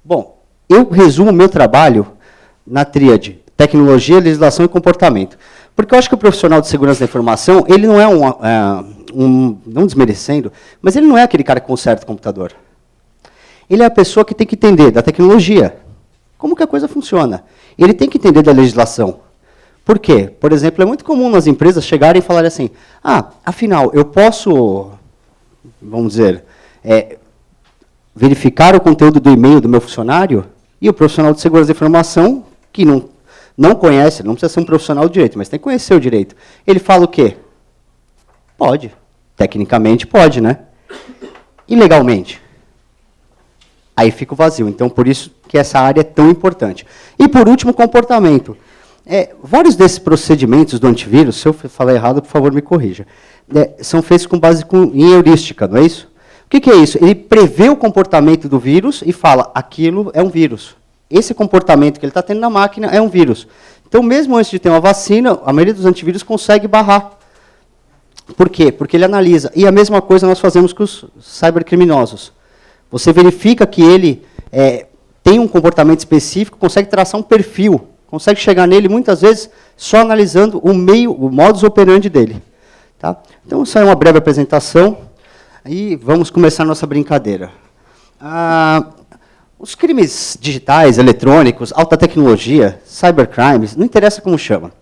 Bom, eu resumo o meu trabalho na tríade tecnologia, legislação e comportamento. Porque eu acho que o profissional de segurança da informação, ele não é não desmerecendo, mas ele não é aquele cara que conserta o computador. Ele é a pessoa que tem que entender da tecnologia, como que a coisa funciona. Ele tem que entender da legislação. Por quê? Por exemplo, é muito comum nas empresas chegarem e falarem assim, afinal, eu posso, vamos dizer, verificar o conteúdo do e-mail do meu funcionário? E o profissional de segurança da informação, que não conhece, não precisa ser um profissional de direito, mas tem que conhecer o direito. Ele fala o quê? Pode. Tecnicamente pode, né? E legalmente? Aí fica o vazio. Então, por isso que essa área é tão importante. E, por último, comportamento. Vários desses procedimentos do antivírus, se eu falar errado, por favor, me corrija, são feitos com base em heurística, não é isso? O que é isso? Ele prevê o comportamento do vírus e fala, aquilo é um vírus. Esse comportamento que ele está tendo na máquina é um vírus. Então, mesmo antes de ter uma vacina, a maioria dos antivírus consegue barrar. Por quê? Porque ele analisa. E a mesma coisa nós fazemos com os cybercriminosos. Você verifica que ele tem um comportamento específico, consegue traçar um perfil, consegue chegar nele, muitas vezes, só analisando o modus operandi dele. Tá? Então, isso é uma breve apresentação. E vamos começar a nossa brincadeira. Os crimes digitais, eletrônicos, alta tecnologia, cybercrimes, não interessa como chama.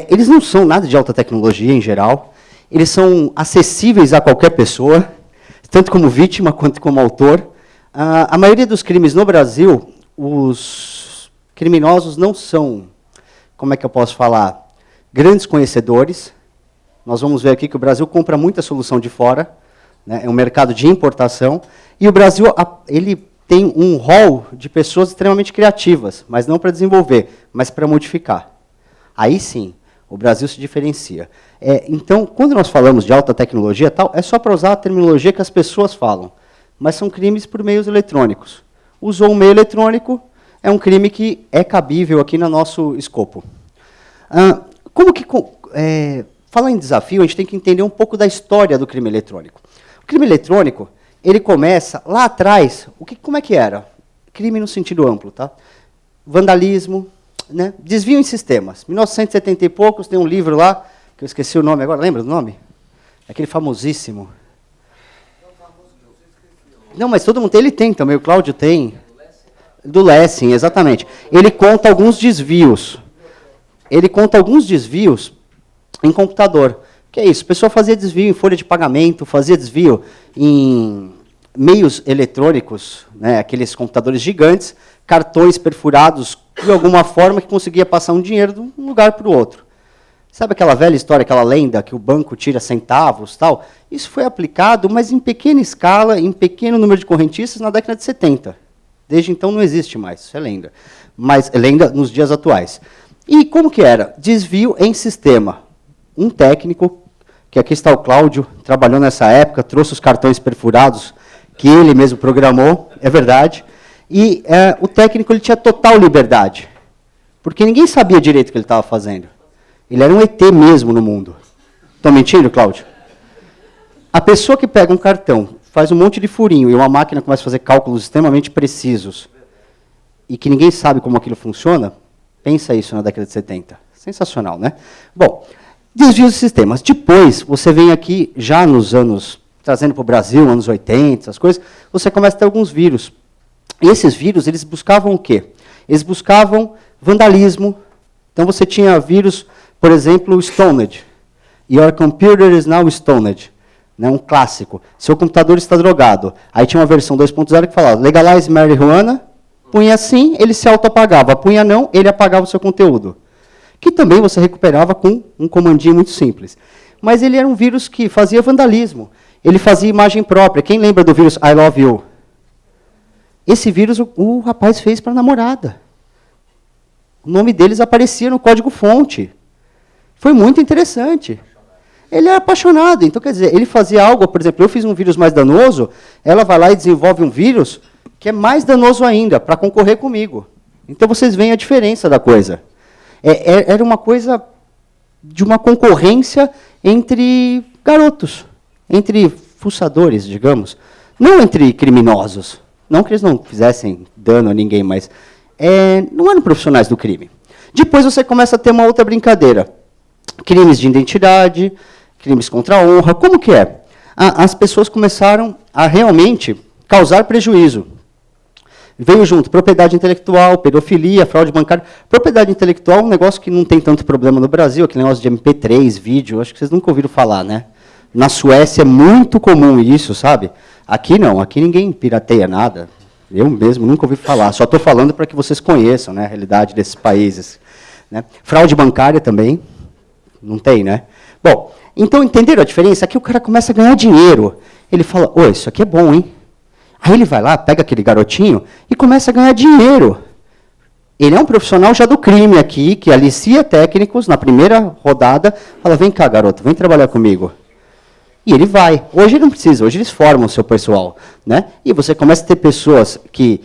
Eles não são nada de alta tecnologia em geral. Eles são acessíveis a qualquer pessoa, tanto como vítima quanto como autor. A maioria dos crimes no Brasil, os criminosos não são, como é que eu posso falar, grandes conhecedores. Nós vamos ver aqui que o Brasil compra muita solução de fora, né? É um mercado de importação, e o Brasil ele tem um rol de pessoas extremamente criativas, mas não para desenvolver, mas para modificar. Aí sim, o Brasil se diferencia. Então, quando nós falamos de alta tecnologia, tal, é só para usar a terminologia que as pessoas falam, mas são crimes por meios eletrônicos. Usou um meio eletrônico, é um crime que é cabível aqui no nosso escopo. Falar em desafio, a gente tem que entender um pouco da história do crime eletrônico. O crime eletrônico, ele começa lá atrás, como é que era? Crime no sentido amplo, tá? Vandalismo, né? Desvio em sistemas. 1970 e poucos, tem um livro lá, que eu esqueci o nome agora, lembra do nome? Aquele famosíssimo. Não, mas todo mundo tem, ele tem também, o Cláudio tem. Do Lessing, exatamente. Ele conta alguns desvios. Ele conta alguns desvios em computador. Que é isso? A pessoa fazia desvio em folha de pagamento, fazia desvio em meios eletrônicos, né, aqueles computadores gigantes, cartões perfurados de alguma forma que conseguia passar um dinheiro de um lugar para o outro. Sabe aquela velha história, aquela lenda que o banco tira centavos, tal? Isso foi aplicado, mas em pequena escala, em pequeno número de correntistas, na década de 70. Desde então não existe mais, isso é lenda. Mas é lenda nos dias atuais. E como que era? Desvio em sistema. Um técnico, que aqui está o Cláudio, trabalhou nessa época, trouxe os cartões perfurados, que ele mesmo programou, é verdade. E o técnico ele tinha total liberdade, porque ninguém sabia direito o que ele estava fazendo. Ele era um ET mesmo no mundo. Estou mentindo, Cláudio? A pessoa que pega um cartão, faz um monte de furinho, e uma máquina começa a fazer cálculos extremamente precisos, e que ninguém sabe como aquilo funciona, pensa isso na década de 70. Sensacional, né? Bom, desvios de sistemas. Depois, você vem aqui, já nos anos, trazendo para o Brasil, anos 80, essas coisas, você começa a ter alguns vírus. E esses vírus, eles buscavam o quê? Eles buscavam vandalismo. Então, você tinha vírus, por exemplo, stoned. Your computer is now stoned. Né, um clássico. Seu computador está drogado. Aí tinha uma versão 2.0 que falava, legalize marijuana, punha sim, ele se auto-apagava. Punha não, ele apagava o seu conteúdo. Que também você recuperava com um comandinho muito simples. Mas ele era um vírus que fazia vandalismo. Ele fazia imagem própria. Quem lembra do vírus I Love You? Esse vírus o rapaz fez para a namorada. O nome deles aparecia no código-fonte. Foi muito interessante. Ele era apaixonado. Então, quer dizer, ele fazia algo, por exemplo, eu fiz um vírus mais danoso, ela vai lá e desenvolve um vírus que é mais danoso ainda, para concorrer comigo. Então, vocês veem a diferença da coisa. Era uma coisa de uma concorrência entre garotos, entre fuçadores, digamos. Não entre criminosos, Não que eles não fizessem dano a ninguém, mas não eram profissionais do crime. Depois você começa a ter uma outra brincadeira. Crimes de identidade, crimes contra a honra. Como que é? As pessoas começaram a realmente causar prejuízo. Veio junto propriedade intelectual, pedofilia, fraude bancária. Propriedade intelectual é um negócio que não tem tanto problema no Brasil, aquele negócio de MP3, vídeo, acho que vocês nunca ouviram falar, né? Na Suécia é muito comum isso, sabe? Aqui não, aqui ninguém pirateia nada. Eu mesmo nunca ouvi falar, só estou falando para que vocês conheçam, né, a realidade desses países. Né? Fraude bancária também, não tem, né? Bom, então entenderam a diferença? Aqui o cara começa a ganhar dinheiro. Ele fala, ô, isso aqui é bom, hein? Aí ele vai lá, pega aquele garotinho e começa a ganhar dinheiro. Ele é um profissional já do crime aqui, que alicia técnicos na primeira rodada, fala, vem cá, garoto, vem trabalhar comigo. E ele vai. Hoje ele não precisa, hoje eles formam o seu pessoal. Né? E você começa a ter pessoas que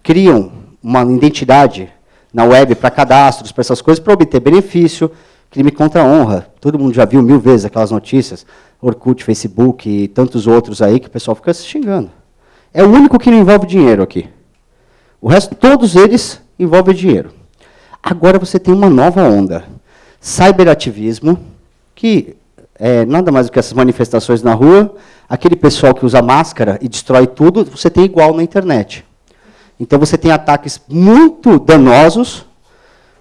criam uma identidade na web para cadastros, para essas coisas, para obter benefício, crime contra a honra. Todo mundo já viu 1000 vezes aquelas notícias, Orkut, Facebook e tantos outros aí que o pessoal fica se xingando. É o único que não envolve dinheiro aqui. O resto, todos eles envolvem dinheiro. Agora você tem uma nova onda. Cyberativismo, que é nada mais do que essas manifestações na rua, aquele pessoal que usa máscara e destrói tudo, você tem igual na internet. Então você tem ataques muito danosos,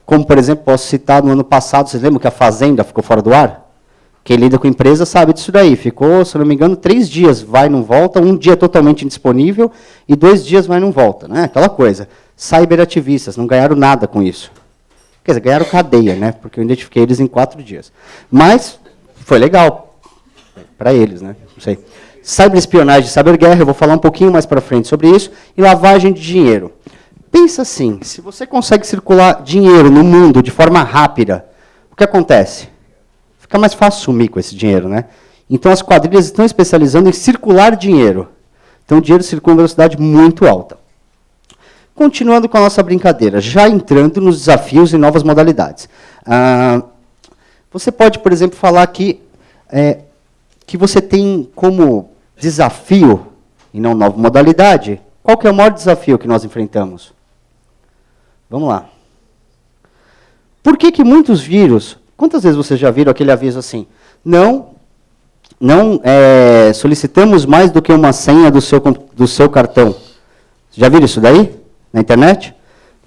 como, por exemplo, posso citar no ano passado, vocês lembram que a Fazenda ficou fora do ar? Quem lida com empresa sabe disso daí. Ficou, se não me engano, 3 dias vai e não volta, 1 dia totalmente indisponível e 2 dias vai e não volta. Né? Aquela coisa. Cyberativistas, não ganharam nada com isso. Quer dizer, ganharam cadeia, né? Porque eu identifiquei eles em 4 dias. Mas foi legal para eles, né? Não sei. Cyberespionagem, cyberguerra, eu vou falar um pouquinho mais para frente sobre isso. E lavagem de dinheiro. Pensa assim, se você consegue circular dinheiro no mundo de forma rápida, o que acontece? Fica mais fácil sumir com esse dinheiro, né? Então as quadrilhas estão especializando em circular dinheiro. Então o dinheiro circula em velocidade muito alta. Continuando com a nossa brincadeira, já entrando nos desafios e novas modalidades. Você pode, por exemplo, falar que você tem como desafio, e não nova modalidade, qual que é o maior desafio que nós enfrentamos? Vamos lá. Por que muitos vírus... Quantas vezes vocês já viram aquele aviso assim? Não solicitamos mais do que uma senha do seu cartão. Já viram isso daí? Na internet?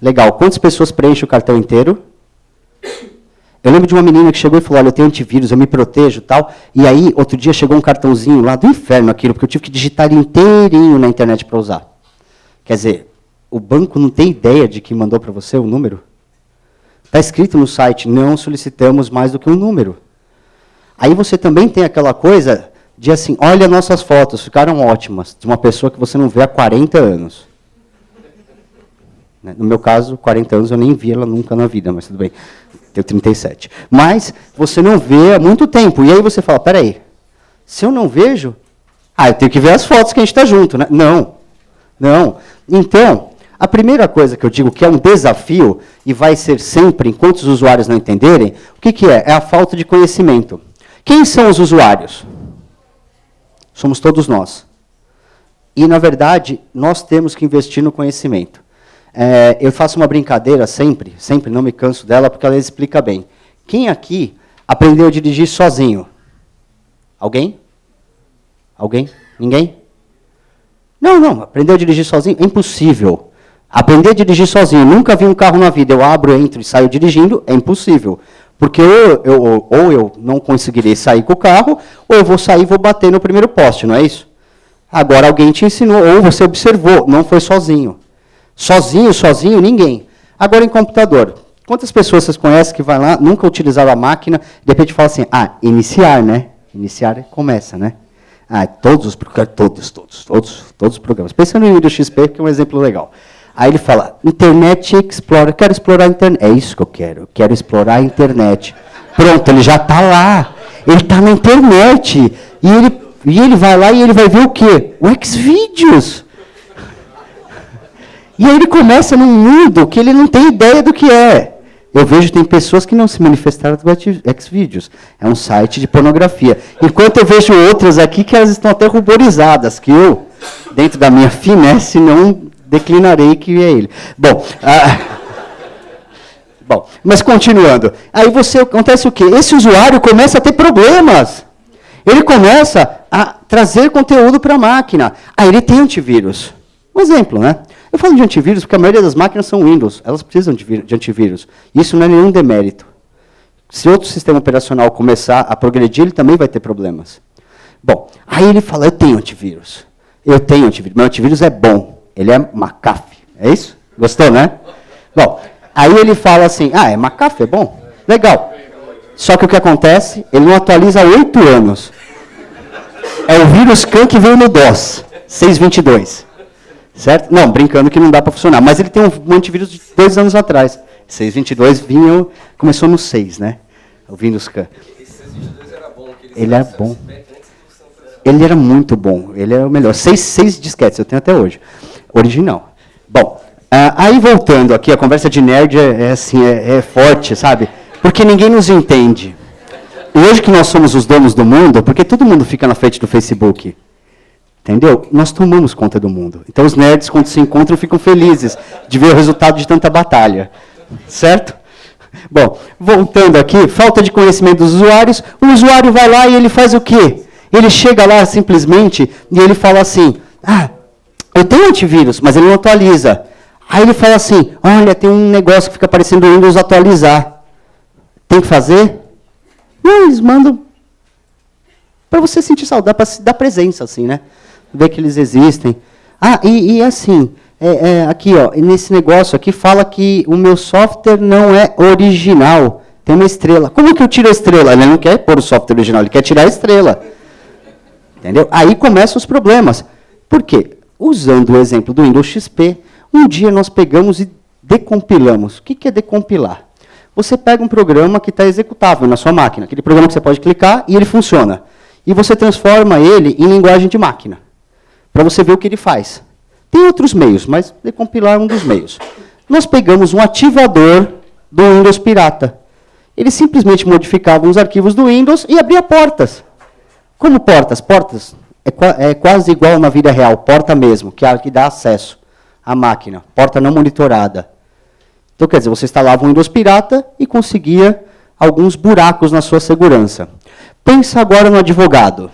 Legal. Quantas pessoas preenchem o cartão inteiro? Eu lembro de uma menina que chegou e falou, olha, eu tenho antivírus, eu me protejo e tal. E aí, outro dia, chegou um cartãozinho lá do inferno, aquilo, porque eu tive que digitar ele inteirinho na internet para usar. Quer dizer, o banco não tem ideia de que mandou para você o número? Está escrito no site, não solicitamos mais do que um número. Aí você também tem aquela coisa de assim, olha nossas fotos, ficaram ótimas, de uma pessoa que você não vê há 40 anos. No meu caso, 40 anos eu nem vi ela nunca na vida, mas tudo bem, tenho 37. Mas você não vê há muito tempo, e aí você fala, peraí, se eu não vejo, eu tenho que ver as fotos que a gente está junto, né? Não. Então, a primeira coisa que eu digo que é um desafio, e vai ser sempre, enquanto os usuários não entenderem, o que é? É a falta de conhecimento. Quem são os usuários? Somos todos nós. E, na verdade, nós temos que investir no conhecimento. Eu faço uma brincadeira sempre, não me canso dela, porque ela explica bem. Quem aqui aprendeu a dirigir sozinho? Alguém? Alguém? Ninguém? Não, aprender a dirigir sozinho é impossível. Aprender a dirigir sozinho, nunca vi um carro na vida, eu abro, entro e saio dirigindo, é impossível. Porque ou eu não conseguirei sair com o carro, ou eu vou sair e vou bater no primeiro poste, não é isso? Agora alguém te ensinou, ou você observou, não foi sozinho. Sozinho, ninguém. Agora em computador, quantas pessoas vocês conhecem que vai lá, nunca utilizaram a máquina, de repente fala assim, iniciar, né? Iniciar começa, né? Todos os programas. Pensa no Windows XP, que é um exemplo legal. Aí ele fala, Internet Explorer, quero explorar a internet. É isso que eu quero explorar a internet. Pronto, ele já está lá. Ele está na internet. E ele vai lá e ele vai ver o quê? O Xvideos. E aí ele começa num mundo que ele não tem ideia do que é. Eu vejo que tem pessoas que não se manifestaram do Xvideos. É um site de pornografia. Enquanto eu vejo outras aqui que elas estão até ruborizadas, que eu Dentro da minha finesse, não declinarei que é ele. Bom, mas continuando. Aí acontece o quê? Esse usuário começa a ter problemas. Ele começa a trazer conteúdo para a máquina. Aí ele tem antivírus. Um exemplo, né? Eu falo de antivírus porque a maioria das máquinas são Windows. Elas precisam de antivírus. Isso não é nenhum demérito. Se outro sistema operacional começar a progredir, ele também vai ter problemas. Bom, aí ele fala, eu tenho antivírus. Eu tenho antivírus. Meu antivírus é bom. Ele é McAfee. É isso? Gostou, né? Bom, aí ele fala assim, é McAfee, é bom? Legal. Só que o que acontece? Ele não atualiza há 8 anos. É o vírus Khan que veio no DOS, 6.22. Certo? Não, brincando que não dá para funcionar. Mas ele tem um antivírus de 2 anos atrás. 6.22 começou no 6, né? O Windows Khan. Esse 6.22 era bom. Ele era bom. Ele era muito bom. Ele era o melhor. 6 disquetes, eu tenho até hoje. Original. Bom, aí voltando aqui, a conversa de nerd é forte, sabe? Porque ninguém nos entende. E hoje que nós somos os donos do mundo, porque todo mundo fica na frente do Facebook. Entendeu? Nós tomamos conta do mundo. Então os nerds, quando se encontram, ficam felizes de ver o resultado de tanta batalha. Certo? Bom, voltando aqui, falta de conhecimento dos usuários. O usuário vai lá e ele faz o quê? Ele chega lá simplesmente e ele fala assim, eu tenho antivírus, mas ele não atualiza. Aí ele fala assim, olha, tem um negócio que fica aparecendo o Windows atualizar. Tem que fazer? Não, eles mandam para você sentir saudade, para dar presença, assim, né? Ver que eles existem. E assim, aqui, ó, nesse negócio aqui fala que o meu software não é original. Tem uma estrela. Como que eu tiro a estrela? Ele não quer pôr o software original, ele quer tirar a estrela. Entendeu? Aí começam os problemas. Por quê? Usando o exemplo do Windows XP, um dia nós pegamos e decompilamos. O que é decompilar? Você pega um programa que está executável na sua máquina, aquele programa que você pode clicar e ele funciona. E você transforma ele em linguagem de máquina, para você ver o que ele faz. Tem outros meios, mas decompilar é um dos meios. Nós pegamos um ativador do Windows pirata. Ele simplesmente modificava os arquivos do Windows e abria portas. Como portas? Portas é quase igual na vida real, porta mesmo, que é a que dá acesso à máquina, porta não monitorada. Então, quer dizer, você instalava um Windows pirata e conseguia alguns buracos na sua segurança. Pensa agora no advogado.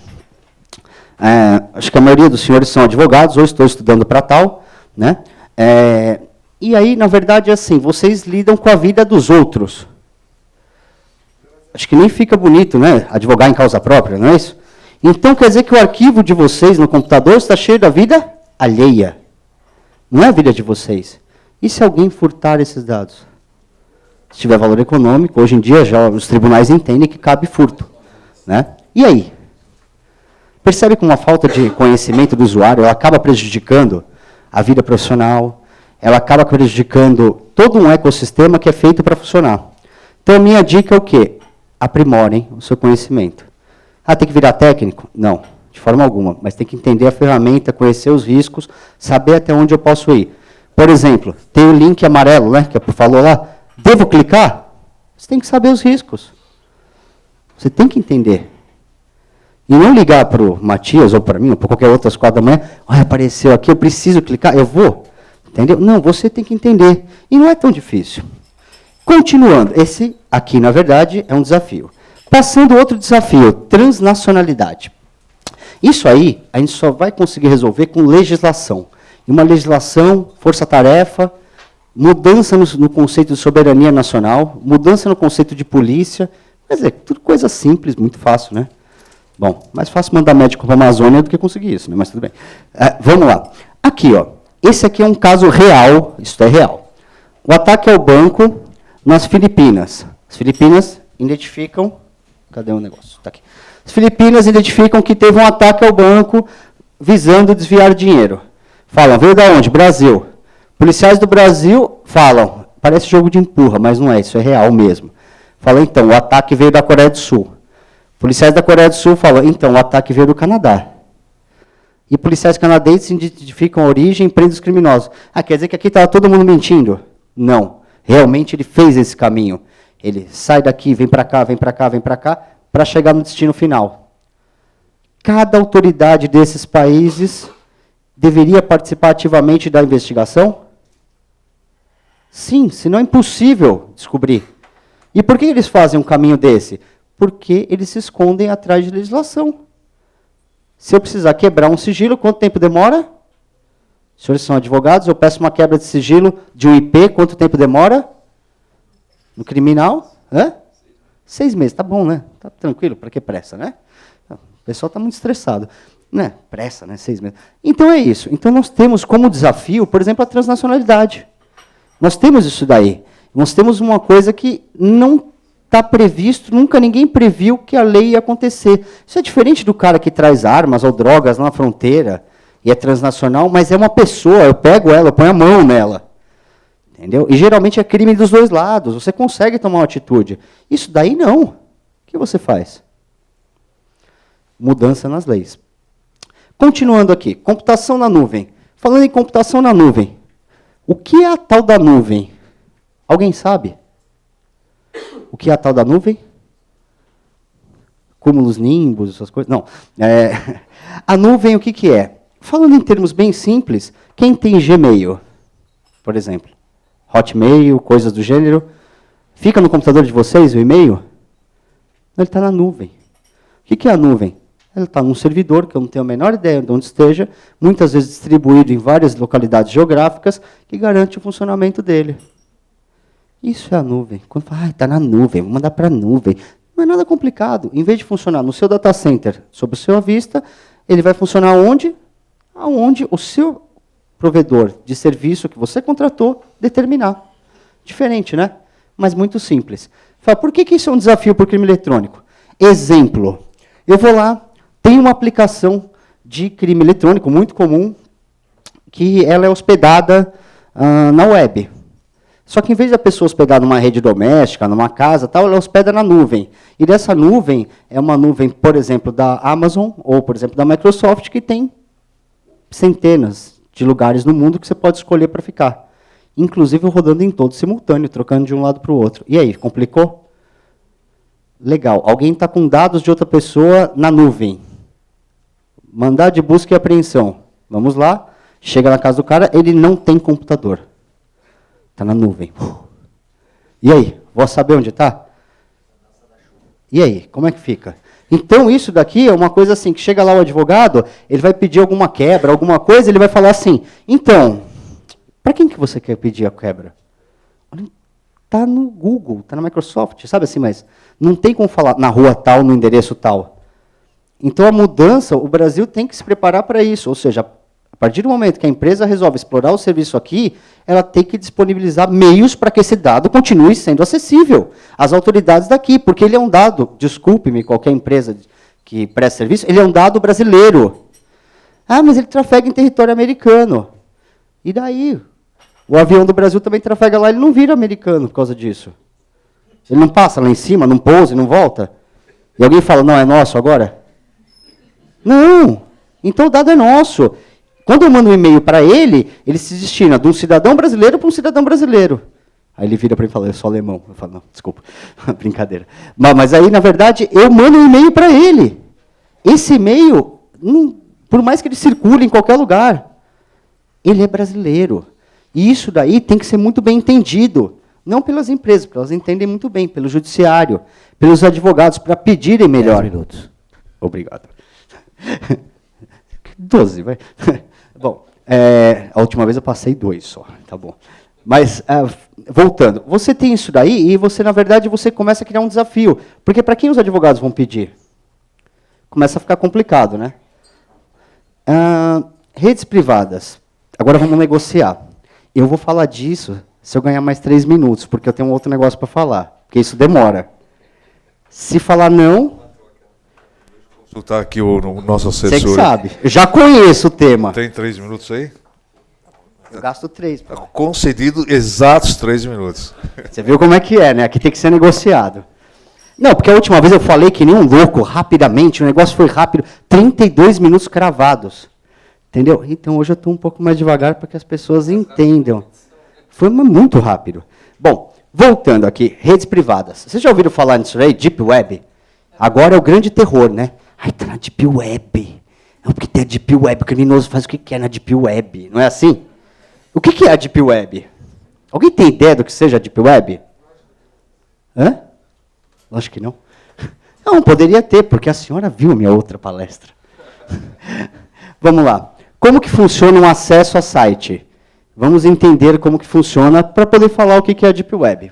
Acho que a maioria dos senhores são advogados, ou estou estudando para tal. Né? E aí, na verdade, é assim, vocês lidam com a vida dos outros. Acho que nem fica bonito, né? Advogar em causa própria, não é isso? Então, quer dizer que o arquivo de vocês no computador está cheio da vida alheia. Não é a vida de vocês. E se alguém furtar esses dados? Se tiver valor econômico, hoje em dia já os tribunais entendem que cabe furto. Né? E aí? Percebe como a falta de conhecimento do usuário ela acaba prejudicando a vida profissional, ela acaba prejudicando todo um ecossistema que é feito para funcionar. Então, a minha dica é o quê? Aprimorem o seu conhecimento. Tem que virar técnico? Não, de forma alguma. Mas tem que entender a ferramenta, conhecer os riscos, saber até onde eu posso ir. Por exemplo, tem o link amarelo, né, que falou lá. Devo clicar? Você tem que saber os riscos. Você tem que entender. E não ligar para o Matias ou para mim, ou para qualquer outra às 4 da manhã. Apareceu aqui, eu preciso clicar, eu vou. Entendeu? Não, você tem que entender. E não é tão difícil. Continuando, esse aqui, na verdade, é um desafio. Passando outro desafio, transnacionalidade. Isso aí, a gente só vai conseguir resolver com legislação. E uma legislação, força-tarefa, mudança no conceito de soberania nacional, mudança no conceito de polícia. Quer dizer, tudo coisa simples, muito fácil, né? Bom, mais fácil mandar médico para a Amazônia do que conseguir isso, né? Mas tudo bem. Vamos lá. Aqui, ó. Esse aqui é um caso real, isso é real. O ataque ao banco nas Filipinas. As Filipinas identificam... Cadê o negócio? Tá aqui. As Filipinas identificam que teve um ataque ao banco visando desviar dinheiro. Falam, veio da onde? Brasil. Policiais do Brasil falam, parece jogo de empurra, mas não é, isso é real mesmo. Falam, então, o ataque veio da Coreia do Sul. Policiais da Coreia do Sul falam, então, o ataque veio do Canadá. E policiais canadenses identificam a origem e prendem os criminosos. Quer dizer que aqui estava todo mundo mentindo? Não. Realmente ele fez esse caminho. Ele sai daqui, vem para cá, vem para cá, vem para cá, para chegar no destino final. Cada autoridade desses países deveria participar ativamente da investigação? Sim, senão é impossível descobrir. E por que eles fazem um caminho desse? Porque eles se escondem atrás de legislação. Se eu precisar quebrar um sigilo, quanto tempo demora? Os senhores são advogados, eu peço uma quebra de sigilo de um IP, quanto tempo demora? No criminal? 6 meses, tá bom, né? Tá tranquilo, para que pressa, né? O pessoal está muito estressado. Né? Pressa, né? 6 meses. Então é isso. Então nós temos como desafio, por exemplo, a transnacionalidade. Nós temos isso daí. Nós temos uma coisa que não está previsto, nunca ninguém previu que a lei ia acontecer. Isso é diferente do cara que traz armas ou drogas na fronteira e é transnacional, mas é uma pessoa, eu pego ela, eu ponho a mão nela. Entendeu? E geralmente é crime dos dois lados, você consegue tomar uma atitude. Isso daí não. O que você faz? Mudança nas leis. Continuando aqui, computação na nuvem. Falando em computação na nuvem, o que é a tal da nuvem? Alguém sabe? O que é a tal da nuvem? Cúmulos, nimbos, essas coisas? Não. A nuvem, o que, que é? Falando em termos bem simples, quem tem Gmail, por exemplo, Hotmail, coisas do gênero, fica no computador de vocês o e-mail? Ele está na nuvem. O que, que é a nuvem? Ela está num servidor, que eu não tenho a menor ideia de onde esteja, muitas vezes distribuído em várias localidades geográficas, que garante o funcionamento dele. Isso é a nuvem. Quando fala, está na nuvem, vou mandar para a nuvem. Não é nada complicado. Em vez de funcionar no seu data center, sob a sua vista, ele vai funcionar onde? Aonde o seu provedor de serviço que você contratou determinar. Diferente, né? Mas muito simples. Fala, por que isso é um desafio para o crime eletrônico? Exemplo. Eu vou lá, tem uma aplicação de crime eletrônico muito comum, que ela é hospedada na web. Só que, em vez da pessoa hospedar numa rede doméstica, numa casa, tal, ela hospeda na nuvem. E dessa nuvem, é uma nuvem, por exemplo, da Amazon, ou, por exemplo, da Microsoft, que tem centenas de lugares no mundo que você pode escolher para ficar. Inclusive, rodando em todo simultâneo, trocando de um lado para o outro. E aí, complicou? Legal. Alguém está com dados de outra pessoa na nuvem. Mandado de busca e apreensão. Vamos lá. Chega na casa do cara, ele não tem computador. Está na nuvem. E aí? Vou saber onde está? E aí? Como é que fica? Então, isso daqui é uma coisa assim, que chega lá o advogado, ele vai pedir alguma quebra, alguma coisa, ele vai falar assim, então, para quem que você quer pedir a quebra? Está no Google, está na Microsoft, sabe assim, mas não tem como falar na rua tal, no endereço tal. Então, a mudança, o Brasil tem que se preparar para isso, ou seja, a partir do momento que a empresa resolve explorar o serviço aqui, ela tem que disponibilizar meios para que esse dado continue sendo acessível às autoridades daqui, porque ele é um dado, desculpe-me, qualquer empresa que presta serviço, ele é um dado brasileiro. Ah, mas ele trafega em território americano. E daí? O avião do Brasil também trafega lá, ele não vira americano por causa disso. Ele não passa lá em cima, não pousa e não volta? E alguém fala, não, é nosso agora? Não! Então o dado é nosso. Quando eu mando um e-mail para ele, ele se destina de um cidadão brasileiro para um cidadão brasileiro. Aí ele vira para mim e fala, eu sou alemão. Eu falo, não, desculpa, brincadeira. Mas aí, na verdade, eu mando um e-mail para ele. Esse e-mail, por mais que ele circule em qualquer lugar, ele é brasileiro. E isso daí tem que ser muito bem entendido. Não pelas empresas, porque elas entendem muito bem, pelo judiciário, pelos advogados, para pedirem melhor. 10 minutos. Obrigado. 12, vai. Bom, a última vez eu passei 2 só, tá bom. Mas, voltando, você tem isso daí e você, na verdade, você começa a criar um desafio. Porque para quem os advogados vão pedir? Começa a ficar complicado, né? Redes privadas. Agora vamos negociar. Eu vou falar disso se eu ganhar mais 3 minutos, porque eu tenho um outro negócio para falar, porque isso demora. Se falar não... Consultar aqui o nosso assessor. Você que sabe. Eu já conheço o tema. Tem 3 minutos aí? Eu gasto 3. Concedido exatos 3 minutos. Você viu como é que é, né? Aqui tem que ser negociado. Não, porque a última vez eu falei que nem um louco, rapidamente, o negócio foi rápido, 32 minutos cravados. Entendeu? Então, hoje eu estou um pouco mais devagar para que as pessoas entendam. Foi muito rápido. Bom, voltando aqui, redes privadas. Vocês já ouviram falar nisso aí? Deep Web? Agora é o grande terror, né? Ai, está na Deep Web. Não, porque tem a Deep Web, o criminoso faz o que quer na Deep Web. Não é assim? O que é a Deep Web? Alguém tem ideia do que seja a Deep Web? Hã? Lógico que não. Não, poderia ter, porque a senhora viu a minha outra palestra. Vamos lá. Como que funciona um acesso a site? Vamos entender como que funciona para poder falar o que é a Deep Web.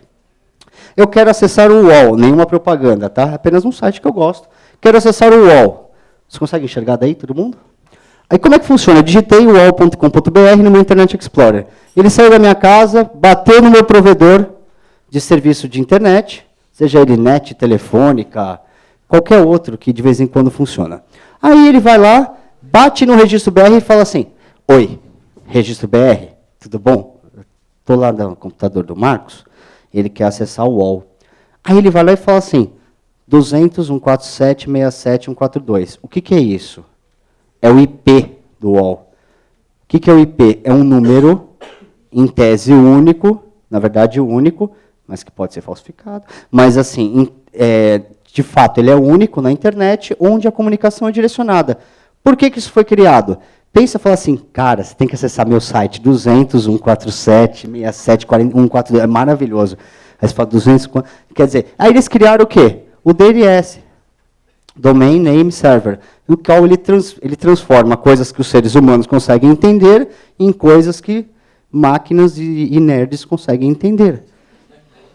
Eu quero acessar o UOL, nenhuma propaganda, tá? Apenas um site que eu gosto. Quero acessar o UOL. Você consegue enxergar daí, todo mundo? Aí como é que funciona? Eu digitei uol.com.br no meu Internet Explorer. Ele saiu da minha casa, bateu no meu provedor de serviço de internet, seja ele net, telefônica, qualquer outro que de vez em quando funciona. Aí ele vai lá, bate no registro BR e fala assim, oi, registro BR, tudo bom? Estou lá no computador do Marcos, ele quer acessar o UOL. Aí ele vai lá e fala assim, 200.147.67.142. O que é isso? É o IP do UOL. O que é o IP? É um número, em tese, único, na verdade único, mas que pode ser falsificado. Mas, assim, de fato, ele é único na internet, onde a comunicação é direcionada. Por que isso foi criado? Pensa e fala assim, cara, você tem que acessar meu site, 200.147.67.142, é maravilhoso. Aí você fala 200, quer dizer, aí eles criaram o quê? O DNS, Domain Name Server, no qual ele transforma coisas que os seres humanos conseguem entender em coisas que máquinas e nerds conseguem entender.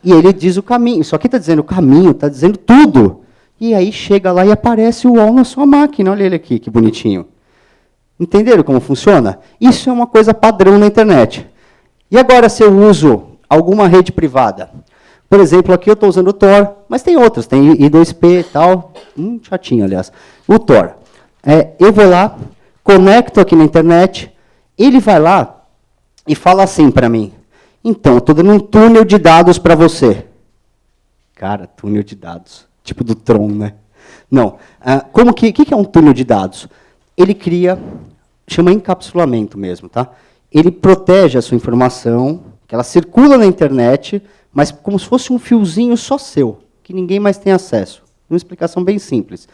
E ele diz o caminho, isso aqui está dizendo o caminho, está dizendo tudo. E aí chega lá e aparece o UOL na sua máquina, olha ele aqui, que bonitinho. Entenderam como funciona? Isso é uma coisa padrão na internet. E agora, se eu uso alguma rede privada? Por exemplo, aqui eu estou usando o Tor, mas tem outras, tem I2P e tal, chatinho, aliás. O Tor. Eu vou lá, conecto aqui na internet, ele vai lá e fala assim para mim, então, eu estou dando um túnel de dados para você. Cara, túnel de dados, tipo do Tron, né? Não. O que é um túnel de dados? Ele cria, chama encapsulamento mesmo, tá? Ele protege a sua informação, que ela circula na internet, mas como se fosse um fiozinho só seu, que ninguém mais tem acesso. Uma explicação bem simples.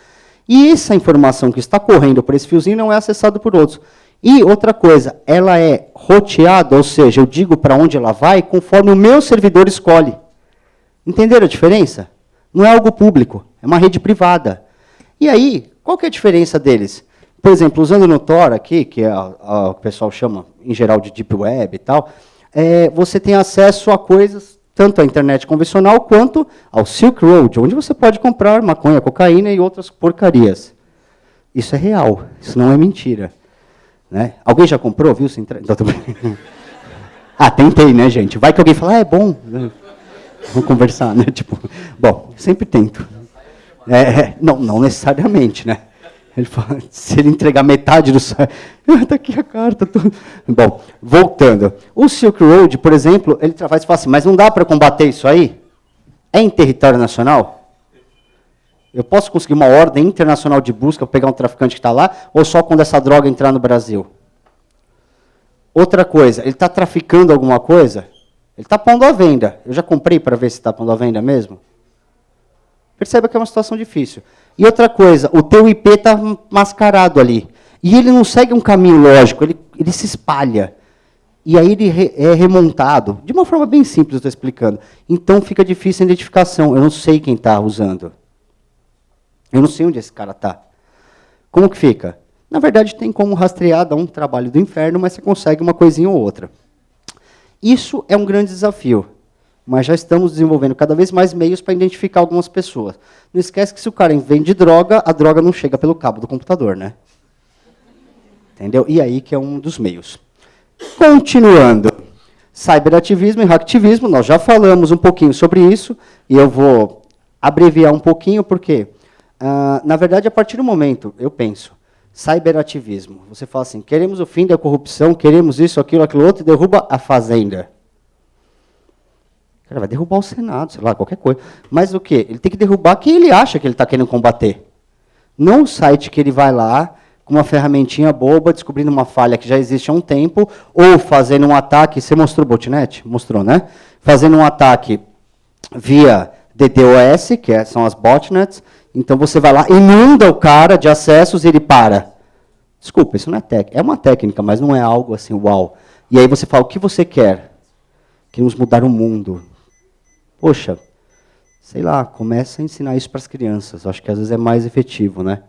E essa informação que está correndo por esse fiozinho não é acessada por outros. E outra coisa, ela é roteada, ou seja, eu digo para onde ela vai conforme o meu servidor escolhe. Entenderam a diferença? Não é algo público, é uma rede privada. E aí, qual que é a diferença deles? Por exemplo, usando no Tor aqui, que é o pessoal chama, em geral, de Deep Web e tal, você tem acesso a coisas, tanto à internet convencional, quanto ao Silk Road, onde você pode comprar maconha, cocaína e outras porcarias. Isso é real, isso não é mentira. Né? Alguém já comprou, viu? Tentei, né, gente? Vai que alguém fala, é bom. Vamos conversar, né? Tipo, bom, sempre tento. Não necessariamente, né? Ele fala, se ele entregar metade do site, está aqui a carta. Bom, voltando. O Silk Road, por exemplo, ele fala assim, mas não dá para combater isso aí? É em território nacional? Eu posso conseguir uma ordem internacional de busca para pegar um traficante que está lá, ou só quando essa droga entrar no Brasil? Outra coisa, ele está traficando alguma coisa? Ele está pondo à venda. Eu já comprei para ver se está pondo à venda mesmo? Perceba que é uma situação difícil. E outra coisa, o teu IP está mascarado ali. E ele não segue um caminho lógico, ele se espalha. E aí ele é remontado. De uma forma bem simples, eu estou explicando. Então fica difícil a identificação. Eu não sei quem está usando. Eu não sei onde esse cara está. Como que fica? Na verdade, tem como rastrear, dá um trabalho do inferno, mas você consegue uma coisinha ou outra. Isso é um grande desafio. Mas já estamos desenvolvendo cada vez mais meios para identificar algumas pessoas. Não esquece que se o cara vende droga, a droga não chega pelo cabo do computador, né? Entendeu? E aí que é um dos meios. Continuando. Cyberativismo e hacktivismo, nós já falamos um pouquinho sobre isso, e eu vou abreviar um pouquinho, porque, na verdade, a partir do momento, eu penso, cyberativismo, você fala assim, queremos o fim da corrupção, queremos isso, aquilo, aquilo outro, e derruba a fazenda. Cara, vai derrubar o Senado, sei lá, qualquer coisa. Mas o quê? Ele tem que derrubar quem ele acha que ele está querendo combater. Não o site que ele vai lá, com uma ferramentinha boba, descobrindo uma falha que já existe há um tempo, ou fazendo um ataque, você mostrou o botnet? Mostrou, né? Fazendo um ataque via DDoS, são as botnets, então você vai lá, inunda o cara de acessos e ele para. Desculpa, isso não é técnica. É uma técnica, mas não é algo assim, uau. E aí você fala, o que você quer? Queremos mudar o mundo. Poxa, sei lá, começa a ensinar isso para as crianças. Acho que às vezes é mais efetivo, né?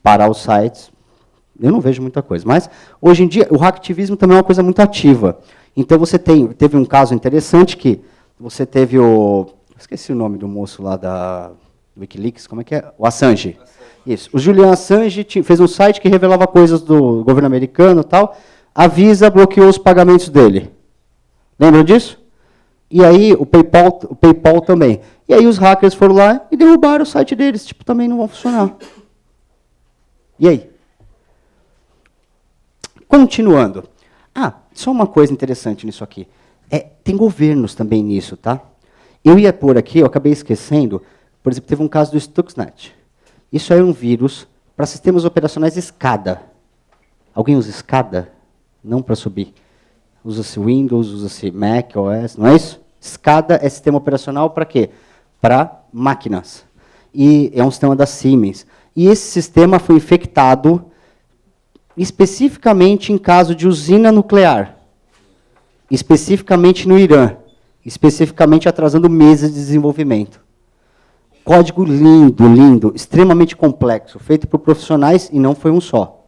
Parar os sites, eu não vejo muita coisa. Mas, hoje em dia, o hacktivismo também é uma coisa muito ativa. Então, teve um caso interessante que você teve esqueci o nome do moço lá da Wikileaks, como é que é? O Assange. Isso. O Julian Assange fez um site que revelava coisas do governo americano e tal. A Visa bloqueou os pagamentos dele. Lembram disso? E aí, o PayPal também. E aí, os hackers foram lá e derrubaram o site deles. Tipo, também não vão funcionar. E aí? Continuando. Só uma coisa interessante nisso aqui. Tem governos também nisso, tá? Eu ia pôr aqui, eu acabei esquecendo, por exemplo, teve um caso do Stuxnet. Isso é um vírus para sistemas operacionais SCADA. Alguém usa SCADA? Não para subir. Usa-se Windows, usa-se Mac, OS, não é isso? SCADA é sistema operacional para quê? Para máquinas. E é um sistema da Siemens. E esse sistema foi infectado especificamente em caso de usina nuclear, especificamente no Irã, especificamente atrasando meses de desenvolvimento. Código lindo, lindo, extremamente complexo, feito por profissionais e não foi um só.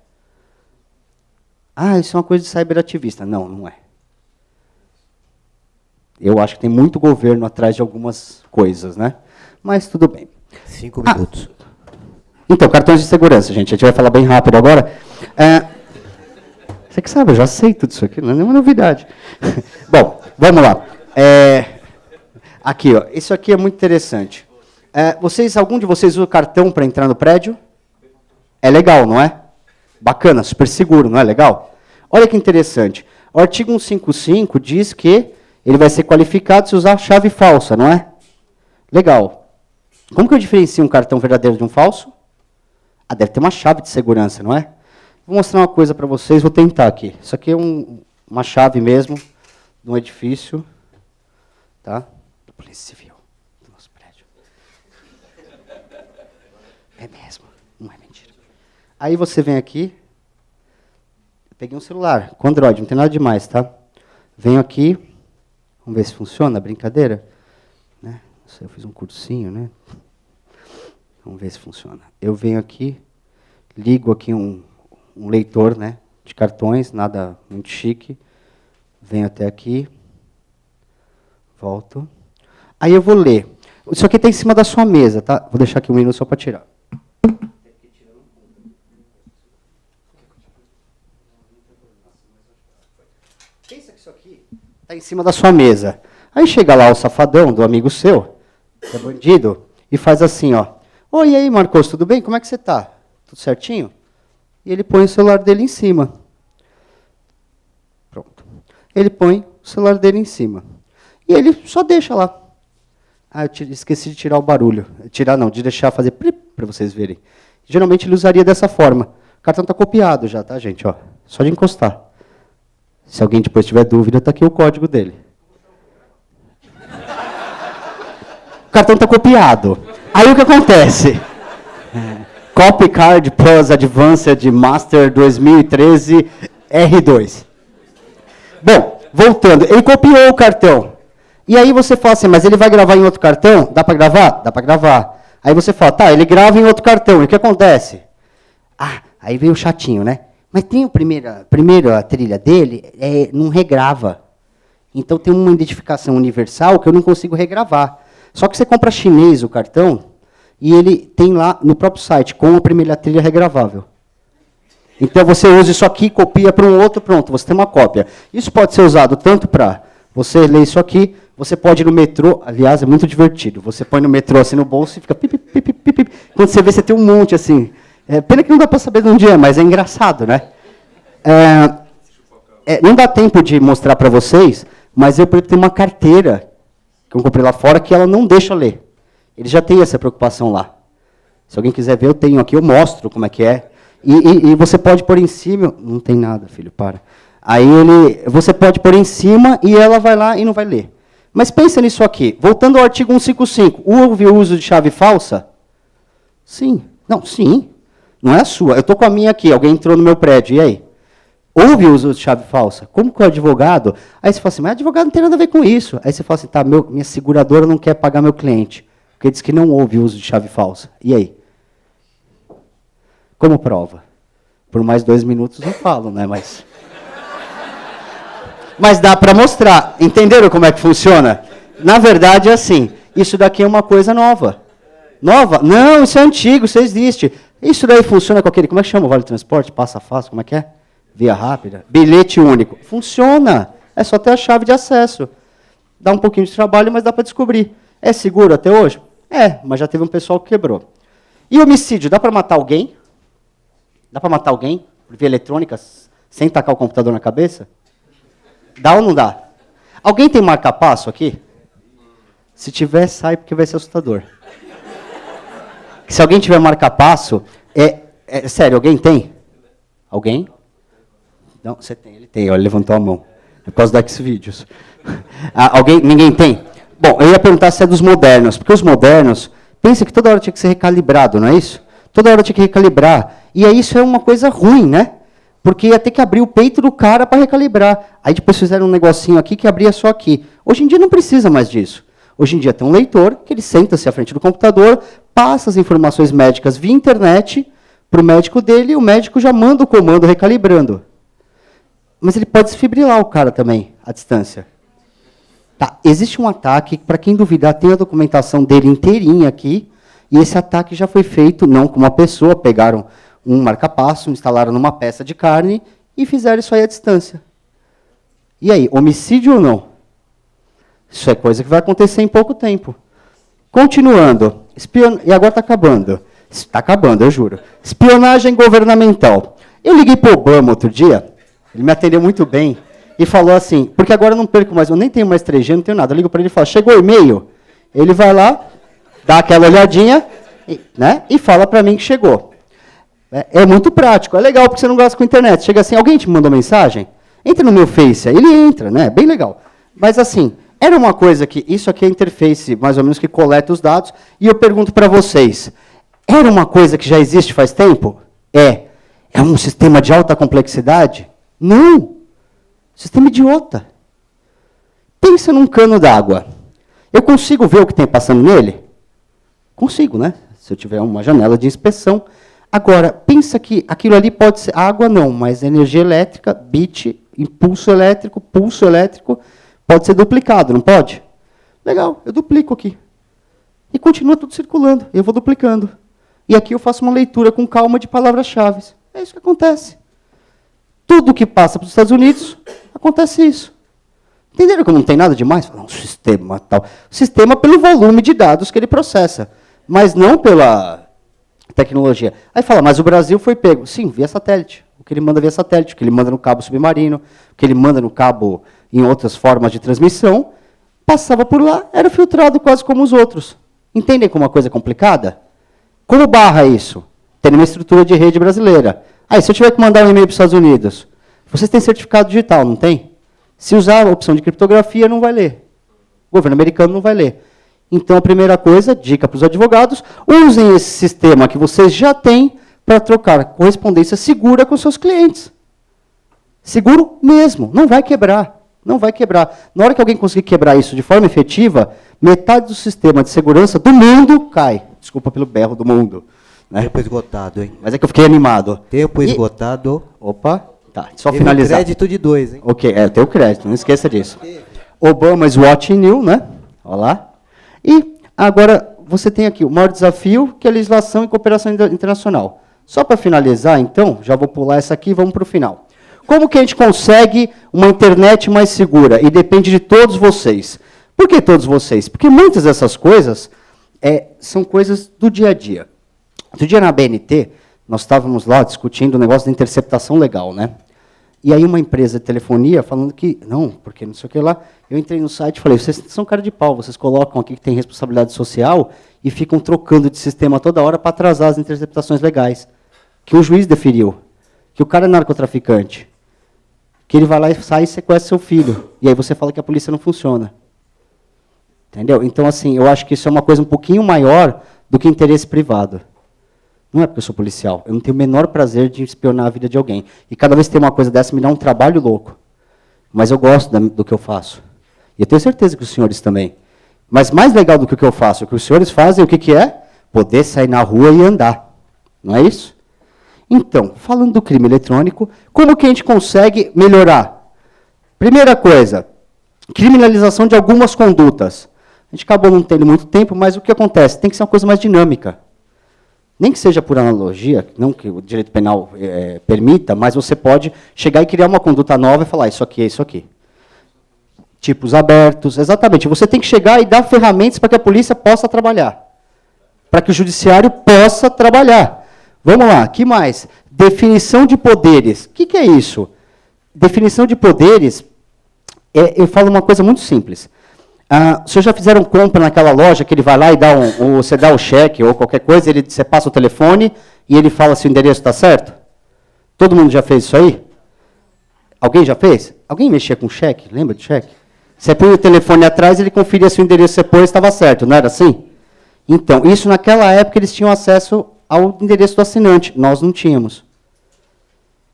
Isso é uma coisa de cyberativista. Não, não é. Eu acho que tem muito governo atrás de algumas coisas, né? Mas tudo bem. 5 minutos. Então, cartões de segurança, gente. A gente vai falar bem rápido agora. Você que sabe, eu já sei tudo isso aqui, não é nenhuma novidade. Bom, vamos lá. Aqui, ó, isso aqui é muito interessante. Algum de vocês usa cartão para entrar no prédio? É legal, não é? Bacana, super seguro, não é legal? Olha que interessante. O artigo 155 diz que ele vai ser qualificado se usar chave falsa, não é? Legal. Como que eu diferencio um cartão verdadeiro de um falso? Deve ter uma chave de segurança, não é? Vou mostrar uma coisa para vocês, vou tentar aqui. Isso aqui é uma chave mesmo, de um edifício, tá? Da Polícia Civil, do nosso prédio. É mesmo, não é mentira. Aí você vem aqui, eu peguei um celular com Android, não tem nada demais, tá? Venho aqui, vamos ver se funciona, brincadeira? Né? Não sei, eu fiz um cursinho, né? Vamos ver se funciona. Eu venho aqui, ligo aqui um leitor, né, de cartões, nada muito chique. Venho até aqui, volto. Aí eu vou ler. Isso aqui está em cima da sua mesa, tá? Vou deixar aqui um minuto só para tirar. Pensa que isso aqui está em cima da sua mesa. Aí chega lá o safadão do amigo seu, que é bandido, e faz assim, ó. Oi, e aí, Marcos, tudo bem? Como é que você está? Tudo certinho? E ele põe o celular dele em cima. Pronto. Ele põe o celular dele em cima. E ele só deixa lá. Eu esqueci de tirar o barulho. De deixar fazer para vocês verem. Geralmente ele usaria dessa forma. O cartão está copiado já, tá, gente? Ó, só de encostar. Se alguém depois tiver dúvida, está aqui o código dele. O cartão está copiado. Aí o que acontece? Copy Card Plus Advanced Master 2013 R2. Bom, voltando. Ele copiou o cartão. E aí você fala assim, mas ele vai gravar em outro cartão? Dá para gravar? Dá para gravar. Aí você fala, tá, ele grava em outro cartão. E o que acontece? Aí veio o chatinho, né? Mas tem a trilha dele, não regrava. Então tem uma identificação universal que eu não consigo regravar. Só que você compra chinês o cartão, e ele tem lá no próprio site, com a primeira trilha regravável. Então você usa isso aqui, copia para um outro, pronto, você tem uma cópia. Isso pode ser usado tanto para você ler isso aqui, você pode ir no metrô, aliás, é muito divertido. Você põe no metrô assim no bolso e fica pip, pip, pip, pip, pip. Quando você vê, você tem um monte assim. Pena que não dá para saber de onde é, mas é engraçado, né? Não dá tempo de mostrar para vocês, mas eu tenho uma carteira que eu comprei lá fora que ela não deixa ler. Ele já tem essa preocupação lá. Se alguém quiser ver, eu tenho aqui, eu mostro como é que é. E você pode pôr em cima... Não tem nada, filho, para. Aí você pode pôr em cima e ela vai lá e não vai ler. Mas pensa nisso aqui. Voltando ao artigo 155. Houve o uso de chave falsa? Sim. Não, sim. Não é a sua. Eu estou com a minha aqui, alguém entrou no meu prédio, e aí? Houve uso de chave falsa. Como que o advogado... Aí você fala assim, mas advogado não tem nada a ver com isso. Aí você fala assim, tá, minha seguradora não quer pagar meu cliente, porque diz que não houve uso de chave falsa. E aí? Como prova? Por mais 2 minutos eu falo, né? Mas dá para mostrar. Entenderam como é que funciona? Na verdade é assim, isso daqui é uma coisa nova. Nova? Não, isso é antigo, isso existe. Isso daí funciona com aquele, como é que chama o Vale Transporte? Passa fácil, como é que é? Via rápida? Bilhete único. Funciona. É só ter a chave de acesso. Dá um pouquinho de trabalho, mas dá para descobrir. É seguro até hoje? É, mas já teve um pessoal que quebrou. E homicídio, dá para matar alguém? Dá para matar alguém por via eletrônica sem tacar o computador na cabeça? Dá ou não dá? Alguém tem marca-passo aqui? Se tiver, sai, porque vai ser assustador. Se alguém tiver marca-passo, sério, alguém tem? Alguém? Não, você tem, ele tem, ele levantou a mão. É por causa da Xvideos. Ninguém tem? Bom, eu ia perguntar se é dos modernos, porque os modernos, pensa que toda hora tinha que ser recalibrado, não é isso? Toda hora tinha que recalibrar. E aí isso é uma coisa ruim, né? Porque ia ter que abrir o peito do cara para recalibrar. Aí depois fizeram um negocinho aqui que abria só aqui. Hoje em dia não precisa mais disso. Hoje em dia tem um leitor que ele senta-se à frente do computador, passa as informações médicas via internet para o médico dele, e o médico já manda o comando recalibrando. Mas ele pode desfibrilar o cara também, à distância. Tá, existe um ataque, para quem duvidar, tem a documentação dele inteirinha aqui, e esse ataque já foi feito, não com uma pessoa, pegaram um marca-passo, instalaram numa peça de carne e fizeram isso aí à distância. E aí, homicídio ou não? Isso é coisa que vai acontecer em pouco tempo. Continuando, e agora está acabando. Está acabando, eu juro. Espionagem governamental. Eu liguei para o Obama outro dia, ele me atendeu muito bem, e falou assim, porque agora eu não perco mais, eu nem tenho mais 3G, não tenho nada. Eu ligo para ele e falo, chegou o e-mail? Ele vai lá, dá aquela olhadinha, né, e fala para mim que chegou. É muito prático, é legal porque você não gasta com internet. Chega assim, alguém te mandou mensagem? Entra no meu Face, aí ele entra, né? Bem legal. Mas assim, era uma coisa que, isso aqui é a interface, mais ou menos, que coleta os dados, e eu pergunto para vocês, era uma coisa que já existe faz tempo? É. É um sistema de alta complexidade? Não. Sistema idiota. Pensa num cano d'água. Eu consigo ver o que tem passando nele? Consigo, né? Se eu tiver uma janela de inspeção. Agora, pensa que aquilo ali pode ser... Água não, mas energia elétrica, bit, impulso elétrico, pulso elétrico, pode ser duplicado, não pode? Legal, eu duplico aqui. E continua tudo circulando, eu vou duplicando. E aqui eu faço uma leitura com calma de palavras-chave. É isso que acontece. Tudo que passa para os Estados Unidos, acontece isso. Entenderam que não tem nada demais? Um sistema tal. O sistema pelo volume de dados que ele processa, mas não pela tecnologia. Aí fala, mas o Brasil foi pego. Sim, via satélite. O que ele manda via satélite, o que ele manda no cabo submarino, o que ele manda no cabo em outras formas de transmissão, passava por lá, era filtrado quase como os outros. Entendem como uma coisa é complicada? Como barra isso? Tem uma estrutura de rede brasileira. Aí, se eu tiver que mandar um e-mail para os Estados Unidos, vocês têm certificado digital, não tem? Se usar a opção de criptografia, não vai ler. O governo americano não vai ler. Então, a primeira coisa, dica para os advogados, usem esse sistema que vocês já têm para trocar correspondência segura com seus clientes. Seguro mesmo, não vai quebrar. Não vai quebrar. Na hora que alguém conseguir quebrar isso de forma efetiva, metade do sistema de segurança do mundo cai. Desculpa pelo berro do mundo. Né? Tempo esgotado, hein? Mas é que eu fiquei animado. Tempo esgotado. Opa, tá, só Teve finalizar. Crédito de 2, hein? Ok, tem o crédito, não esqueça disso. Obama is watching you, né? Olha lá. E agora você tem aqui o maior desafio, que é a legislação e cooperação internacional. Só para finalizar, então, já vou pular essa aqui e vamos para o final. Como que a gente consegue uma internet mais segura? E depende de todos vocês. Por que todos vocês? Porque muitas dessas coisas são coisas do dia a dia. Outro dia na BNT, nós estávamos lá discutindo o negócio da interceptação legal, né? E aí uma empresa de telefonia falando que, não, porque não sei o que lá, eu entrei no site e falei, vocês são cara de pau, vocês colocam aqui que tem responsabilidade social e ficam trocando de sistema toda hora para atrasar as interceptações legais. Que o juiz deferiu, que o cara é narcotraficante, que ele vai lá e sai e sequestra seu filho. E aí você fala que a polícia não funciona. Entendeu? Então, assim, eu acho que isso é uma coisa um pouquinho maior do que interesse privado. Não é porque eu sou policial. Eu não tenho o menor prazer de espionar a vida de alguém. E cada vez que tem uma coisa dessa, me dá um trabalho louco. Mas eu gosto do que eu faço. E eu tenho certeza que os senhores também. Mas mais legal do que o que eu faço, o que os senhores fazem, o que, que é? Poder sair na rua e andar. Não é isso? Então, falando do crime eletrônico, como que a gente consegue melhorar? Primeira coisa, criminalização de algumas condutas. A gente acabou não tendo muito tempo, mas o que acontece? Tem que ser uma coisa mais dinâmica. Nem que seja por analogia, não que o direito penal permita, mas você pode chegar e criar uma conduta nova e falar, isso aqui é isso aqui. Tipos abertos, exatamente. Você tem que chegar e dar ferramentas para que a polícia possa trabalhar. Para que o judiciário possa trabalhar. Vamos lá, que mais? Definição de poderes. O que é isso? Definição de poderes, eu falo uma coisa muito simples. Os senhores já fizeram compra naquela loja que ele vai lá e dá você dá o cheque ou qualquer coisa, você passa o telefone e ele fala se o endereço está certo? Todo mundo já fez isso aí? Alguém já fez? Alguém mexia com cheque? Lembra de cheque? Você põe o telefone atrás e ele conferia se o endereço que você pôs estava certo, não era assim? Então, isso naquela época eles tinham acesso ao endereço do assinante, nós não tínhamos.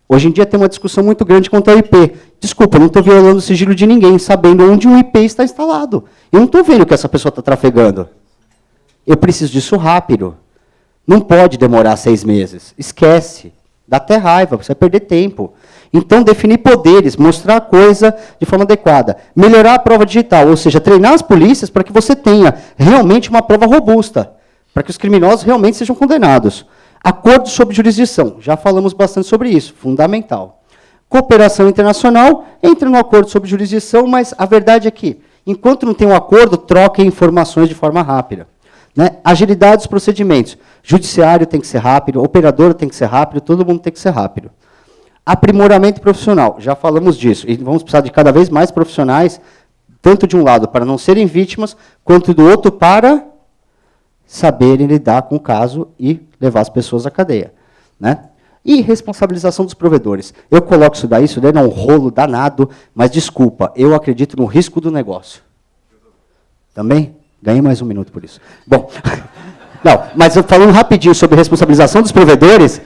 Hoje em dia tem uma discussão muito grande quanto ao IP. Desculpa, eu não estou violando o sigilo de ninguém, sabendo onde um IP está instalado. Eu não estou vendo o que essa pessoa está trafegando. Eu preciso disso rápido. Não pode demorar 6 meses. Esquece. Dá até raiva, você vai perder tempo. Então, definir poderes, mostrar a coisa de forma adequada. Melhorar a prova digital, ou seja, treinar as polícias para que você tenha realmente uma prova robusta, para que os criminosos realmente sejam condenados. Acordo sobre jurisdição, já falamos bastante sobre isso, fundamental. Cooperação internacional, entra no acordo sobre jurisdição, mas a verdade é que, enquanto não tem um acordo, troquem informações de forma rápida. Né? Agilidade dos procedimentos. Judiciário tem que ser rápido, operador tem que ser rápido, todo mundo tem que ser rápido. Aprimoramento profissional, já falamos disso, e vamos precisar de cada vez mais profissionais, tanto de um lado para não serem vítimas, quanto do outro para saberem lidar com o caso e levar as pessoas à cadeia. Né? E responsabilização dos provedores. Eu coloco isso daí é um rolo danado, mas desculpa, eu acredito no risco do negócio. Também? Ganhei mais 1 minuto por isso. Bom, não, mas eu falando rapidinho sobre responsabilização dos provedores,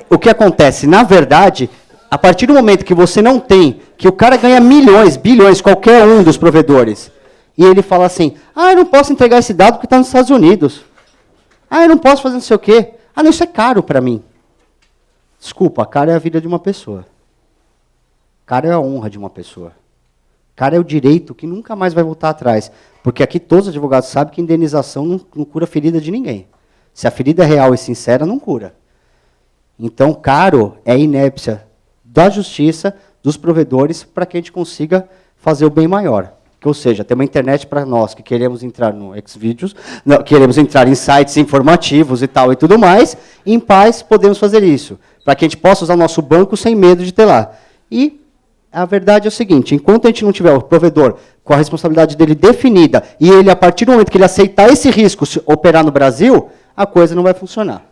o que acontece? Na verdade, a partir do momento que você não tem, que o cara ganha milhões, bilhões, qualquer um dos provedores, e ele fala assim, eu não posso entregar esse dado porque está nos Estados Unidos. Eu não posso fazer não sei o quê. Não, isso é caro para mim. Desculpa, caro é a vida de uma pessoa. Caro é a honra de uma pessoa. Caro é o direito que nunca mais vai voltar atrás. Porque aqui todos os advogados sabem que indenização não cura a ferida de ninguém. Se a ferida é real e sincera, não cura. Então, caro é a inépcia da justiça, dos provedores, para que a gente consiga fazer o bem maior. Ou seja, tem uma internet para nós que queremos entrar no Xvideos, queremos entrar em sites informativos e tal e tudo mais, em paz podemos fazer isso, para que a gente possa usar o nosso banco sem medo de ter lá. E a verdade é o seguinte, enquanto a gente não tiver o provedor com a responsabilidade dele definida, e ele, a partir do momento que ele aceitar esse risco, se operar no Brasil, a coisa não vai funcionar.